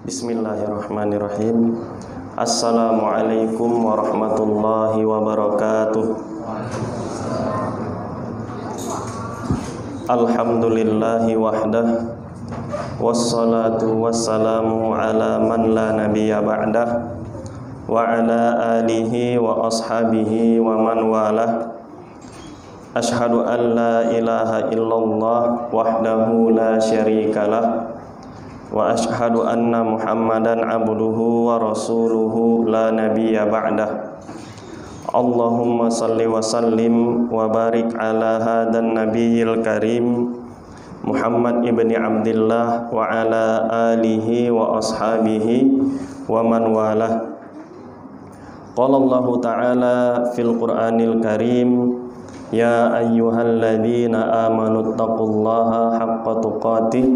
Bismillahirrahmanirrahim. Assalamualaikum warahmatullahi wabarakatuh. Alhamdulillahi wahdah, wassalatu wassalamu ala man la nabiyya ba'dah, wa ala alihi wa ashabihi wa man walah. Ashhadu an la ilaha illallah wahdahu la syarikalah, wa ashhadu anna Muhammadan abduhu wa rasuluhu la nabiyya ba'dah. Allahumma salli wa sallim wa barik ala hadan nabiyil karim Muhammad ibni Abdillah wa ala alihi wa ashabihi wa man walah. Qala Allah ta'ala fil Qur'anil karim, ya ayyuhalladzina amanu taqullaha haqqa tuqatih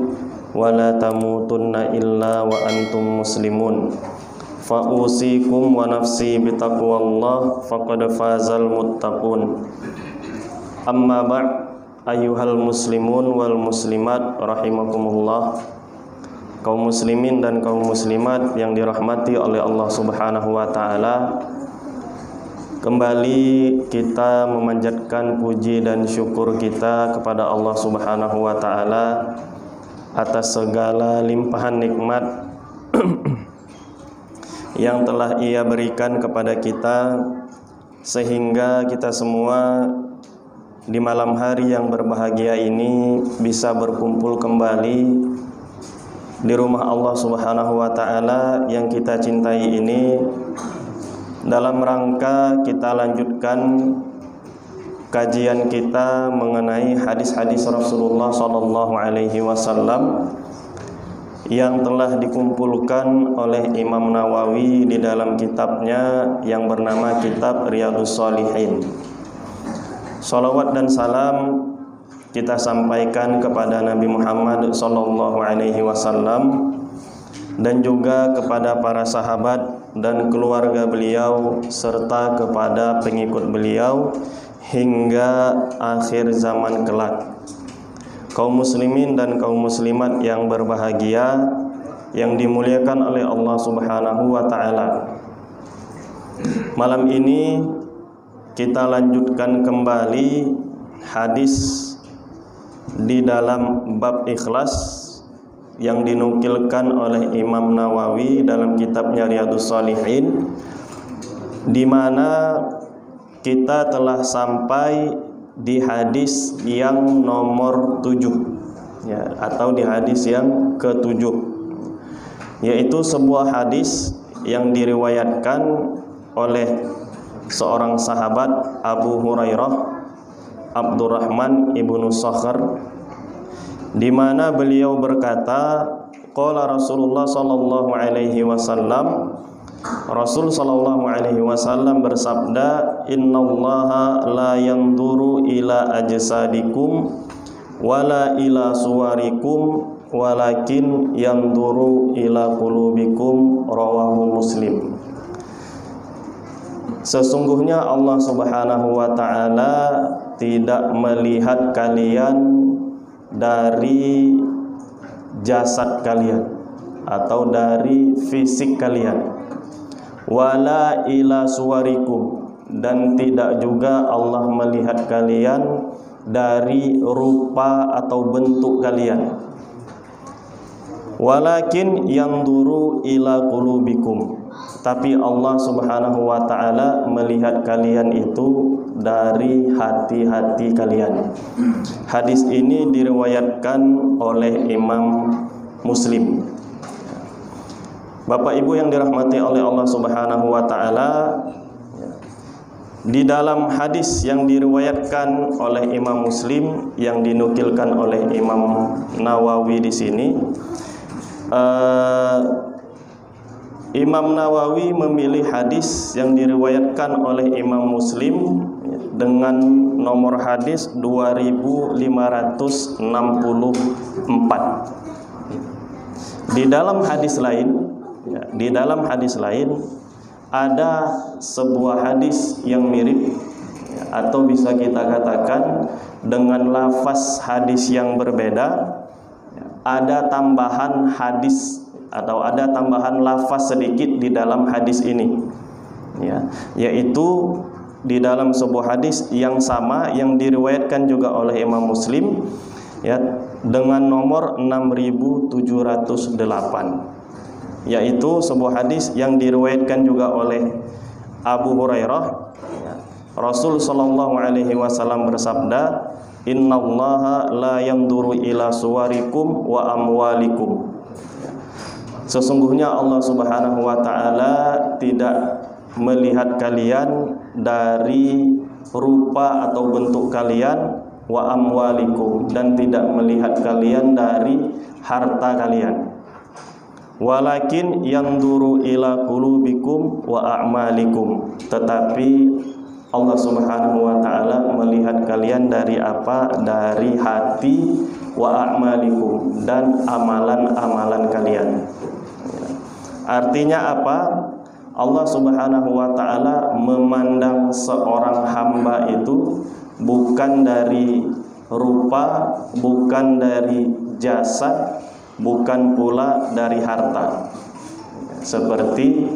wa la tamutunna illa wa antum muslimun. Fa'usikum wa nafsi bitaqwallah faqad fazal muttaqun. Amma ba'd, ayyuhal muslimun wal muslimat rahimakumullah. Kaum muslimin dan kaum muslimat yang dirahmati oleh Allah Subhanahu wa taala, kembali kita memanjatkan puji dan syukur kita kepada Allah Subhanahu wa taala atas segala limpahan nikmat yang telah Ia berikan kepada kita, sehingga kita semua di malam hari yang berbahagia ini bisa berkumpul kembali di rumah Allah Subhanahu wa taala yang kita cintai ini, dalam rangka kita lanjutkan kajian kita mengenai hadis-hadis Rasulullah sallallahu alaihi wasallam yang telah dikumpulkan oleh Imam Nawawi di dalam kitabnya yang bernama Kitab Riyadhus Shalihin. Salawat dan salam kita sampaikan kepada Nabi Muhammad sallallahu alaihi wasallam dan juga kepada para sahabat dan keluarga beliau serta kepada pengikut beliau hingga akhir zaman kelak. Kaum muslimin dan kaum muslimat yang berbahagia, yang dimuliakan oleh Allah Subhanahu wa taala. Malam ini kita lanjutkan kembali hadis di dalam bab ikhlas yang dinukilkan oleh Imam Nawawi dalam kitabnya Riyadhus Shalihin, di mana kita telah sampai di hadis yang nomor 7 ya, atau di hadis yang ke-7, yaitu sebuah hadis yang diriwayatkan oleh seorang sahabat Abu Hurairah Abdurrahman ibnu Sakhr, di mana beliau berkata, qala Rasulullah sallallahu alaihi wasallam, Rasul sallallahu alaihi wasallam bersabda, innallaha la yanzuru ila ajsadikum wala ila suwarikum walakin yanzuru ila qulubikum, rawahu Muslim. Sesungguhnya Allah Subhanahu wa taala tidak melihat kalian dari jasad kalian atau dari fisik kalian, wala ila suwarikum, dan tidak juga Allah melihat kalian dari rupa atau bentuk kalian, walakin yanzuru ila qulubikum, tapi Allah Subhanahu wa taala melihat kalian itu dari hati-hati kalian. Hadis ini diriwayatkan oleh Imam Muslim. Bapak Ibu yang dirahmati oleh Allah Subhanahu wa taala, di dalam hadis yang diriwayatkan oleh Imam Muslim yang dinukilkan oleh Imam Nawawi di sini, Imam Nawawi memilih hadis yang diriwayatkan oleh Imam Muslim dengan nomor hadis 2564. Di dalam hadis lain ada sebuah hadis yang mirip, atau bisa kita katakan dengan lafaz hadis yang berbeda, ada tambahan hadis atau ada tambahan lafaz sedikit di dalam hadis ini, ya, yaitu di dalam sebuah hadis yang sama yang diriwayatkan juga oleh Imam Muslim, ya, dengan nomor 6708, yaitu sebuah hadis yang diriwayatkan juga oleh Abu Hurairah, ya. Rasul sallallahu alaihi wasallam bersabda, "Innallaha la yanzuru ila suwarikum wa amwalikum." Sesungguhnya Allah Subhanahu wa taala tidak melihat kalian dari rupa atau bentuk kalian, wa amwalikum, dan tidak melihat kalian dari harta kalian. Walakin yanzuru ila qulubikum wa a'malikum. Tetapi Allah Subhanahu wa taala melihat kalian dari apa? Dari hati, wa a'malikum, dan amalan-amalan kalian. Artinya apa? Allah Subhanahu wa taala memandang seorang hamba itu bukan dari rupa, bukan dari jasad, bukan pula dari harta. Seperti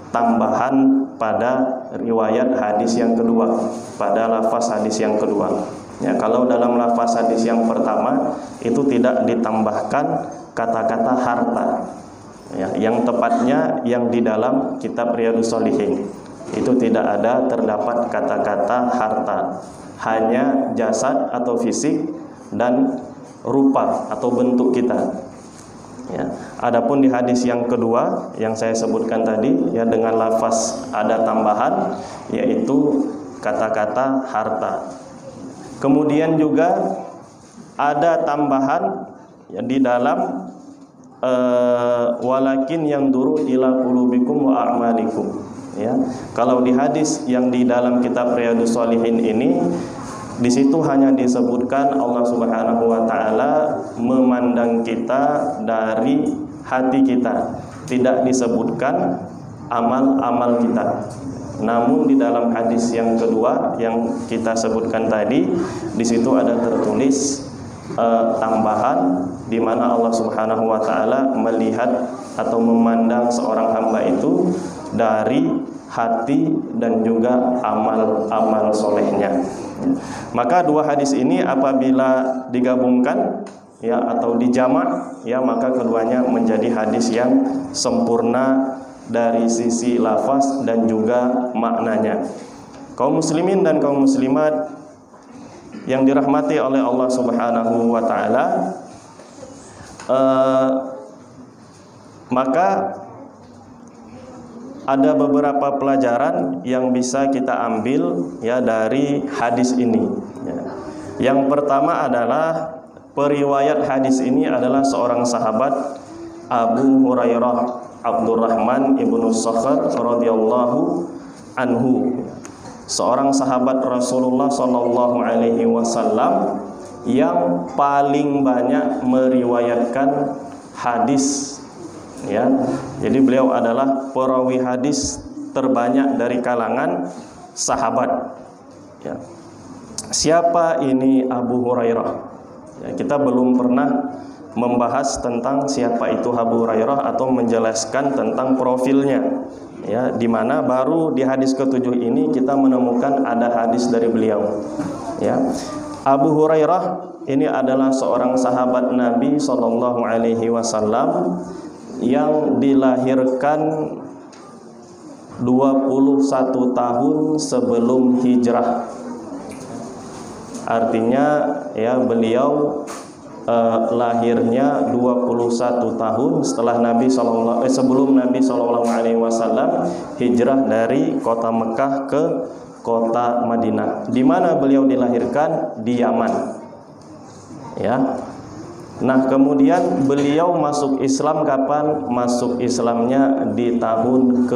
tambahan pada riwayat hadis yang kedua, pada lafaz hadis yang kedua. Ya, kalau dalam lafaz hadis yang pertama itu tidak ditambahkan kata-kata harta. Ya, yang tepatnya yang di dalam kitab Riyadhus Shalihin itu tidak ada terdapat kata-kata harta, hanya jasad atau fisik dan rupa atau bentuk kita. Ya, adapun di hadis yang kedua yang saya sebutkan tadi, ya, dengan lafaz ada tambahan, yaitu kata-kata harta. Kemudian juga ada tambahan, ya, di dalam walakin yang duru ila qulubikum wa a'malikum, ya. Kalau di hadis yang di dalam kitab Riyadhus Shalihin ini, di situ hanya disebutkan Allah Subhanahu wa taala memandang kita dari hati kita, tidak disebutkan amal-amal kita. Namun di dalam hadis yang kedua yang kita sebutkan tadi, di situ ada tertulis tambahan, di mana Allah Subhanahu wa taala melihat atau memandang seorang hamba itu dari hati dan juga amal-amal solehnya. Maka dua hadis ini apabila digabungkan, ya, atau dijamak, ya, maka keduanya menjadi hadis yang sempurna dari sisi lafaz dan juga maknanya. Kaum muslimin dan kaum muslimat yang dirahmati oleh Allah Subhanahu wa taala, maka ada beberapa pelajaran yang bisa kita ambil, ya, dari hadis ini, ya. Yang pertama adalah periwayat hadis ini adalah seorang sahabat, Abu Hurairah Abdurrahman ibnu Sakhr radhiyallahu anhu, seorang sahabat Rasulullah sallallahu alaihi wasallam yang paling banyak meriwayatkan hadis, ya. Jadi beliau adalah perawi hadis terbanyak dari kalangan sahabat, ya. Siapa ini Abu Hurairah? Ya, kita belum pernah membahas tentang siapa itu Abu Hurairah atau menjelaskan tentang profilnya, ya, di mana baru di hadis ke-7 ini kita menemukan ada hadis dari beliau, ya. Abu Hurairah ini adalah seorang sahabat Nabi sallallahu alaihi wasallam yang dilahirkan 21 tahun sebelum hijrah. Artinya, ya, beliau lahirnya 21 tahun setelah sebelum Nabi sallallahu alaihi wasallam hijrah dari kota Mekah ke kota Madinah. Di mana beliau dilahirkan? Di Yaman, ya. Nah, kemudian beliau masuk Islam kapan? Masuk Islamnya di tahun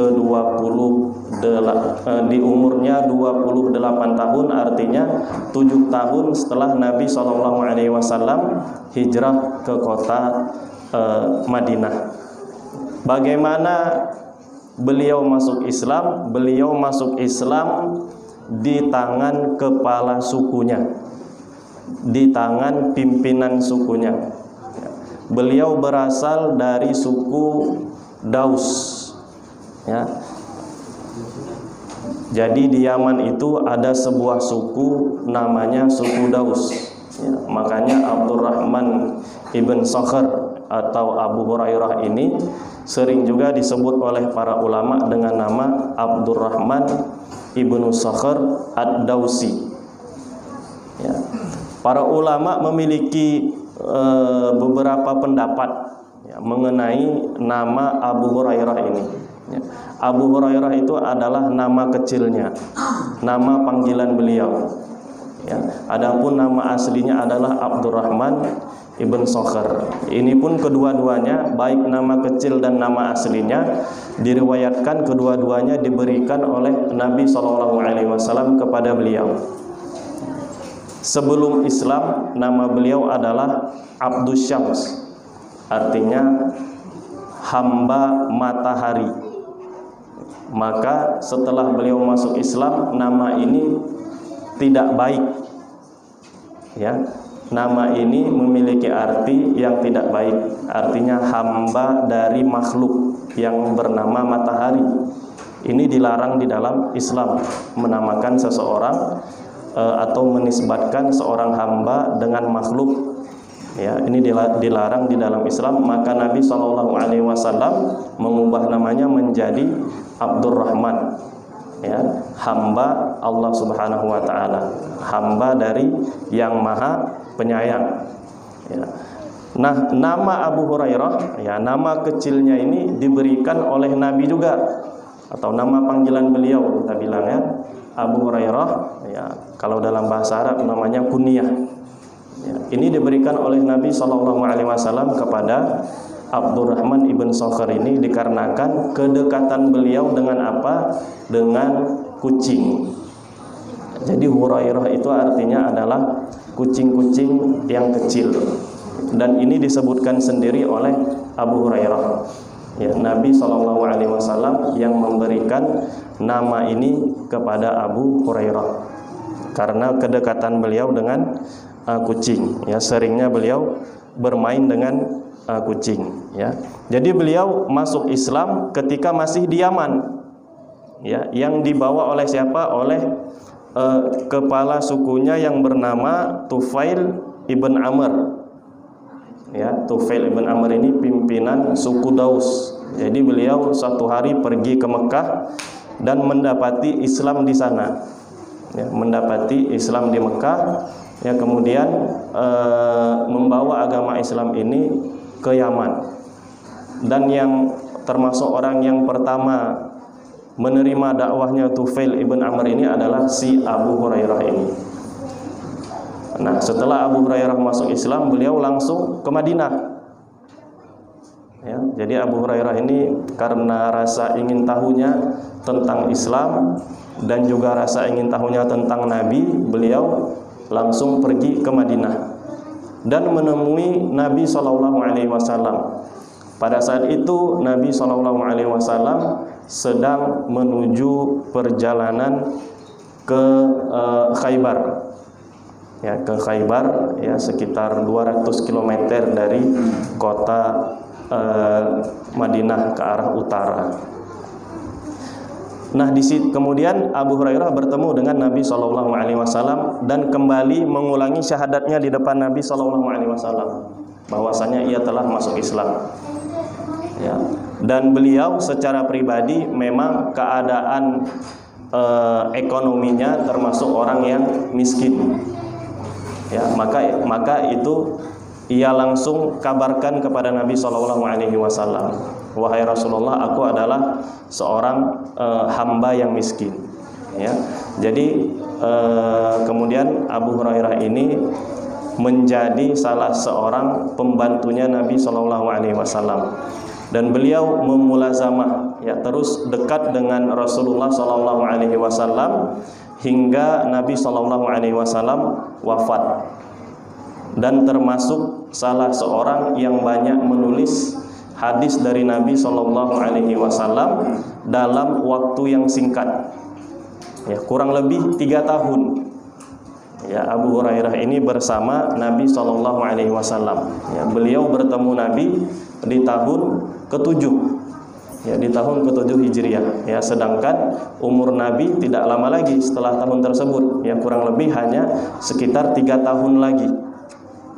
di umurnya 28 tahun, artinya 7 tahun setelah Nabi SAW hijrah ke kota Madinah. Bagaimana beliau masuk Islam? Beliau masuk Islam di tangan kepala sukunya, di tangan pimpinan sukunya. beliau berasal dari suku Daus, ya. Jadi di Yaman itu ada sebuah suku namanya suku Daus, ya. Makanya Abdurrahman ibn Sakhr atau Abu Hurairah ini sering juga disebut oleh para ulama dengan nama Abdurrahman ibn Sakhr ad-Dausi, ya. Para ulama memiliki beberapa pendapat, ya, mengenai nama Abu Hurairah ini, ya. Abu Hurairah itu adalah nama kecilnya, nama panggilan beliau, ya. Adapun nama aslinya adalah Abdurrahman ibn Sakhr. Ini pun kedua-duanya, baik nama kecil dan nama aslinya, diriwayatkan kedua-duanya diberikan oleh Nabi SAW kepada beliau. Sebelum Islam, nama beliau adalah Abdus Syams, artinya hamba matahari. Maka setelah beliau masuk Islam, nama ini tidak baik, ya. Nama ini memiliki arti yang tidak baik, artinya hamba dari makhluk yang bernama matahari. Ini dilarang di dalam Islam, menamakan seseorang atau menisbatkan seorang hamba dengan makhluk, ya. Ini dilarang di dalam Islam. Maka Nabi SAW mengubah namanya menjadi Abdurrahman, ya, hamba Allah Subhanahu wa taala, hamba dari Yang Maha Penyayang, ya. Nah, nama Abu Hurairah, ya, nama kecilnya ini diberikan oleh Nabi juga, atau nama panggilan beliau kita bilang, ya, Abu Hurairah, ya. Kalau dalam bahasa Arab namanya kunyah, ya. Ini diberikan oleh Nabi SAW kepada Abdurrahman ibn Sakhr ini dikarenakan kedekatan beliau dengan apa? Dengan kucing. Jadi Hurairah itu artinya adalah kucing-kucing yang kecil. Dan ini disebutkan sendiri oleh Abu Hurairah, ya, Nabi SAW yang memberikan nama ini kepada Abu Hurairah karena kedekatan beliau dengan kucing, ya. Seringnya beliau bermain dengan kucing, ya. Jadi beliau masuk Islam ketika masih di Yaman, ya, yang dibawa oleh siapa? Oleh kepala sukunya yang bernama Tufail ibn Amr, ya. Tufail ibn Amr ini pimpinan suku Daus. Jadi beliau suatu hari pergi ke Mekah dan mendapati Islam di sana, ya, mendapati Islam di Mekah, ya. Kemudian membawa agama Islam ini ke Yaman. Dan yang termasuk orang yang pertama menerima dakwahnya Tufail ibn Amr ini adalah si Abu Hurairah ini. Nah, setelah Abu Hurairah masuk Islam, beliau langsung ke Madinah, ya. Jadi Abu Hurairah ini karena rasa ingin tahunya tentang Islam dan juga rasa ingin tahunya tentang Nabi, beliau langsung pergi ke Madinah dan menemui Nabi SAW. Pada saat itu Nabi SAW sedang menuju perjalanan ke Khaybar, ya, ke Khaybar, ya, sekitar 200 km dari kota Madinah ke arah utara. Nah, kemudian Abu Hurairah bertemu dengan Nabi SAW dan kembali mengulangi syahadatnya di depan Nabi SAW bahwasanya ia telah masuk Islam, ya. Dan beliau secara pribadi memang keadaan ekonominya termasuk orang yang miskin, ya. Maka itu ia langsung kabarkan kepada Nabi SAW, wahai Rasulullah, aku adalah seorang hamba yang miskin, ya. Jadi kemudian Abu Hurairah ini menjadi salah seorang pembantunya Nabi SAW, dan beliau memulazamah, ya, terus dekat dengan Rasulullah SAW hingga Nabi SAW wafat, dan termasuk salah seorang yang banyak menulis hadis dari Nabi SAW dalam waktu yang singkat, ya, kurang lebih 3 tahun. ya, Abu Hurairah ini bersama Nabi SAW. Ya, beliau bertemu Nabi di tahun ke-7, ya, di tahun ke-7 Hijriah. Ya, sedangkan umur Nabi tidak lama lagi setelah tahun tersebut, ya, kurang lebih hanya sekitar 3 tahun lagi.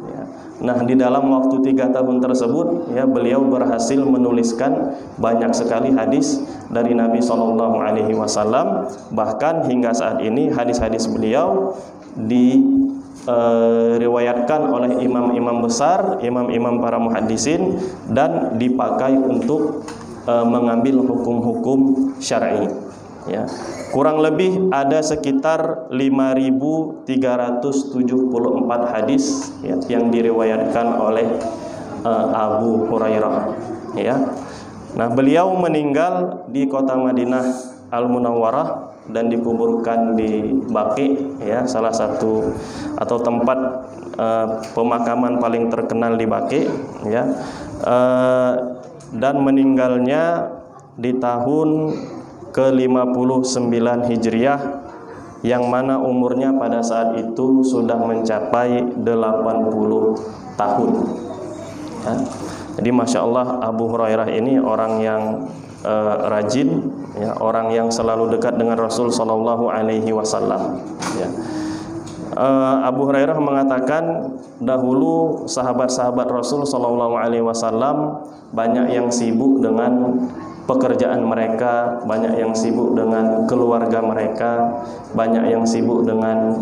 Ya. Nah, di dalam waktu 3 tahun tersebut, ya, beliau berhasil menuliskan banyak sekali hadis dari Nabi SAW. Bahkan hingga saat ini hadis-hadis beliau diriwayatkan oleh imam-imam besar, imam-imam para muhaddisin, dan dipakai untuk mengambil hukum-hukum syar'i. Ya. Kurang lebih ada sekitar 5.374 hadis, ya, yang diriwayatkan oleh Abu Hurairah. Ya. Nah, beliau meninggal di kota Madinah Al-Munawwarah dan dikuburkan di Baqi, ya, salah satu atau tempat pemakaman paling terkenal di Baqi, ya. Dan meninggalnya di tahun ke-59 Hijriah, yang mana umurnya pada saat itu sudah mencapai 80 tahun. Ya. Jadi Masya Allah, Abu Hurairah ini orang yang rajin, ya, orang yang selalu dekat dengan Rasul Shallallahu Alaihi Wasallam. Ya. Abu Hurairah mengatakan, dahulu sahabat-sahabat Rasul Shallallahu Alaihi Wasallam banyak yang sibuk dengan pekerjaan mereka, banyak yang sibuk dengan keluarga mereka, banyak yang sibuk dengan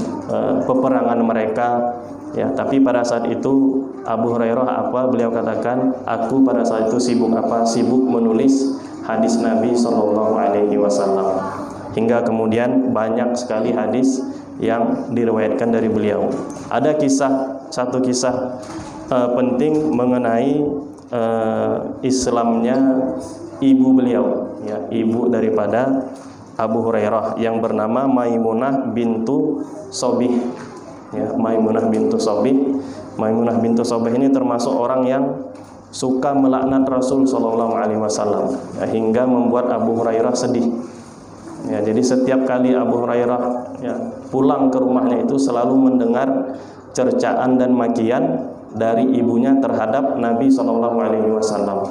peperangan mereka. Ya, tapi pada saat itu Abu Hurairah beliau katakan, aku pada saat itu sibuk sibuk menulis hadis Nabi Shallallahu Alaihi Wasallam. Hingga kemudian banyak sekali hadis yang diriwayatkan dari beliau. Ada satu kisah penting mengenai Islamnya ibu beliau, ya, ibu daripada Abu Hurairah yang bernama Maimunah bintu Sobih. Ya, Maimunah bintu Sobih. Maimunah bintu Sobih ini termasuk orang yang suka melaknat Rasul Shallallahu Alaihi Wasallam, ya, hingga membuat Abu Hurairah sedih. Ya, jadi setiap kali Abu Hurairah, ya, pulang ke rumahnya itu selalu mendengar cercaan dan makian dari ibunya terhadap Nabi Shallallahu Alaihi Wasallam.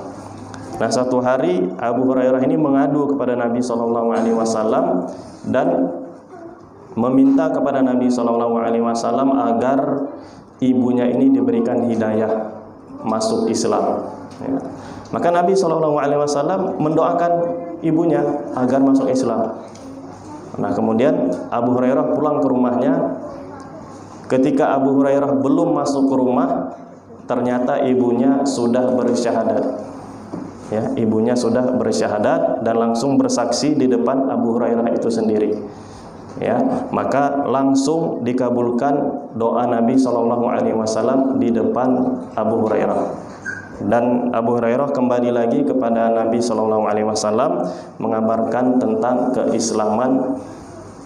Nah, satu hari Abu Hurairah ini mengadu kepada Nabi Shallallahu Alaihi Wasallam dan meminta kepada Nabi Shallallahu Alaihi Wasallam agar ibunya ini diberikan hidayah masuk Islam. Ya. Maka Nabi Shallallahu Alaihi Wasallam mendoakan ibunya agar masuk Islam. Nah, kemudian Abu Hurairah pulang ke rumahnya. Ketika Abu Hurairah belum masuk ke rumah, ternyata ibunya sudah bersyahadat. Ya, ibunya sudah bersyahadat dan langsung bersaksi di depan Abu Hurairah itu sendiri. Ya, maka langsung dikabulkan doa Nabi Shallallahu Alaihi Wasallam di depan Abu Hurairah. Dan Abu Hurairah kembali lagi kepada Nabi Shallallahu Alaihi Wasallam mengabarkan tentang keislaman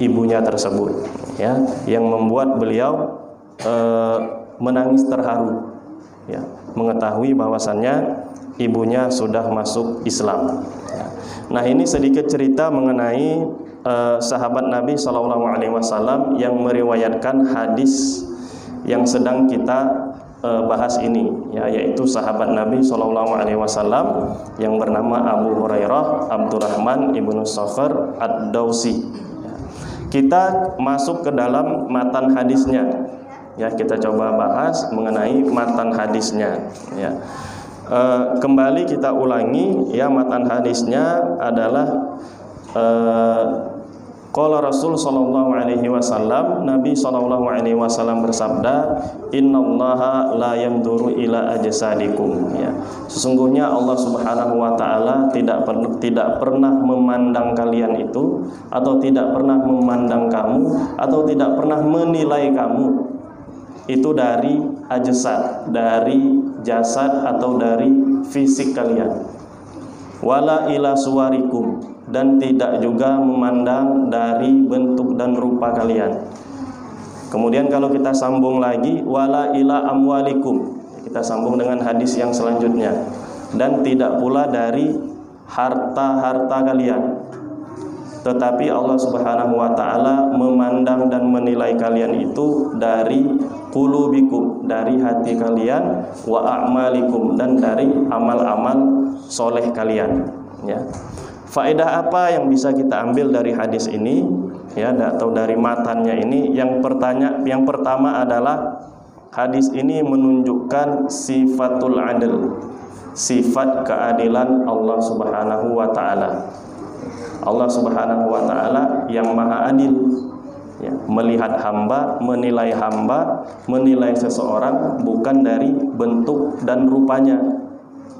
ibunya tersebut, ya, yang membuat beliau menangis terharu, ya, mengetahui bahwasannya ibunya sudah masuk Islam. Ya. Nah, ini sedikit cerita mengenai sahabat Nabi Shallallahu Alaihi Wasallam yang meriwayatkan hadis yang sedang kita bahas ini, ya, yaitu sahabat Nabi Shallallahu Alaihi Wasallam yang bernama Abu Hurairah Abdurrahman ibnu Sakhr ad-Dausi. Ya. Kita masuk ke dalam matan hadisnya, ya, kita coba bahas mengenai matan hadisnya. Ya. Kembali kita ulangi, ya, matan hadisnya adalah qala Rasul sallallahu alaihi wasallam, Nabi sallallahu alaihi wasallam bersabda, innallaha la yanduru ila ajsadikum, ya, sesungguhnya Allah Subhanahu wa taala tidak pernah memandang kalian itu, atau tidak pernah memandang kamu, atau tidak pernah menilai kamu itu dari ajsad, dari jasad atau dari fisik kalian, wala ila suwarikum, dan tidak juga memandang dari bentuk dan rupa kalian. Kemudian kalau kita sambung lagi, wala ila amwalikum, kita sambung dengan hadis yang selanjutnya, dan tidak pula dari harta-harta kalian. tetapi Allah Subhanahu wa taala memandang dan menilai kalian itu dari qulubikum, dari hati kalian, wa a'malikum, dan dari amal-amal soleh kalian, ya. Faedah apa yang bisa kita ambil dari hadis ini, ya, atau dari matannya ini? Yang pertama adalah hadis ini menunjukkan sifatul adl, sifat keadilan Allah Subhanahu wa taala. Allah Subhanahu wa taala yang maha adil, ya, melihat hamba, menilai seseorang bukan dari bentuk dan rupanya,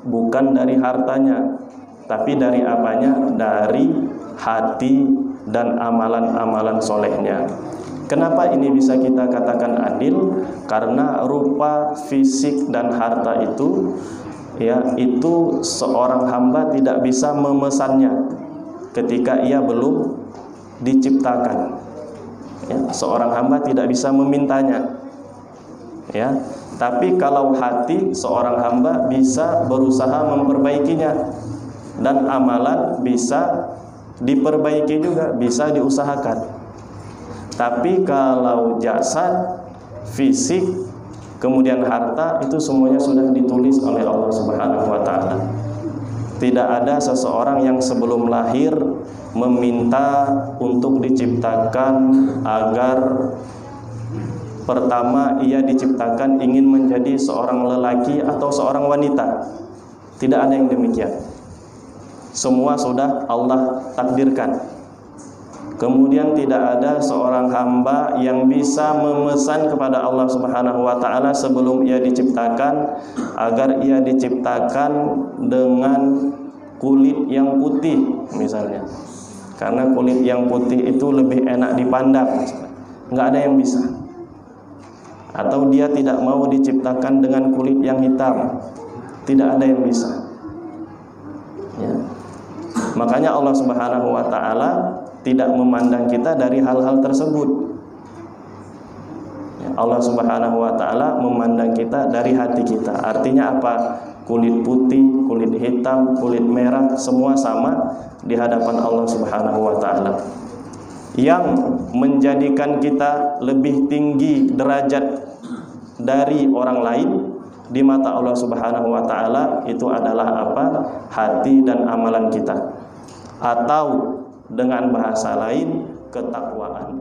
bukan dari hartanya, tapi dari apanya? Dari hati dan amalan-amalan solehnya. Kenapa ini bisa kita katakan adil? Karena rupa, fisik, dan harta itu, ya, itu seorang hamba tidak bisa memesannya ketika ia belum diciptakan, ya, seorang hamba tidak bisa memintanya, ya. Tapi kalau hati seorang hamba bisa berusaha memperbaikinya, dan amalan bisa diperbaiki juga, bisa diusahakan. Tapi kalau jasad, fisik, kemudian harta, itu semuanya sudah ditulis oleh Allah Subhanahu wa taala. Tidak ada seseorang yang sebelum lahir meminta untuk diciptakan agar pertama ia diciptakan ingin menjadi seorang lelaki atau seorang wanita. Tidak ada yang demikian. Semua sudah Allah takdirkan. Kemudian tidak ada seorang hamba yang bisa memesan kepada Allah Subhanahu wa taala sebelum ia diciptakan agar ia diciptakan dengan kulit yang putih misalnya. Karena kulit yang putih itu lebih enak dipandang. Enggak ada yang bisa. Atau dia tidak mau diciptakan dengan kulit yang hitam. Tidak ada yang bisa. Ya. Makanya Allah Subhanahu wa taala tidak memandang kita dari hal-hal tersebut. Allah Subhanahu wa taala memandang kita dari hati kita. Artinya apa? Kulit putih, kulit hitam, kulit merah, semua sama di hadapan Allah Subhanahu wa taala. Yang menjadikan kita lebih tinggi derajat dari orang lain di mata Allah Subhanahu wa taala itu adalah apa? Hati dan amalan kita. Atau dengan bahasa lain, ketakwaan.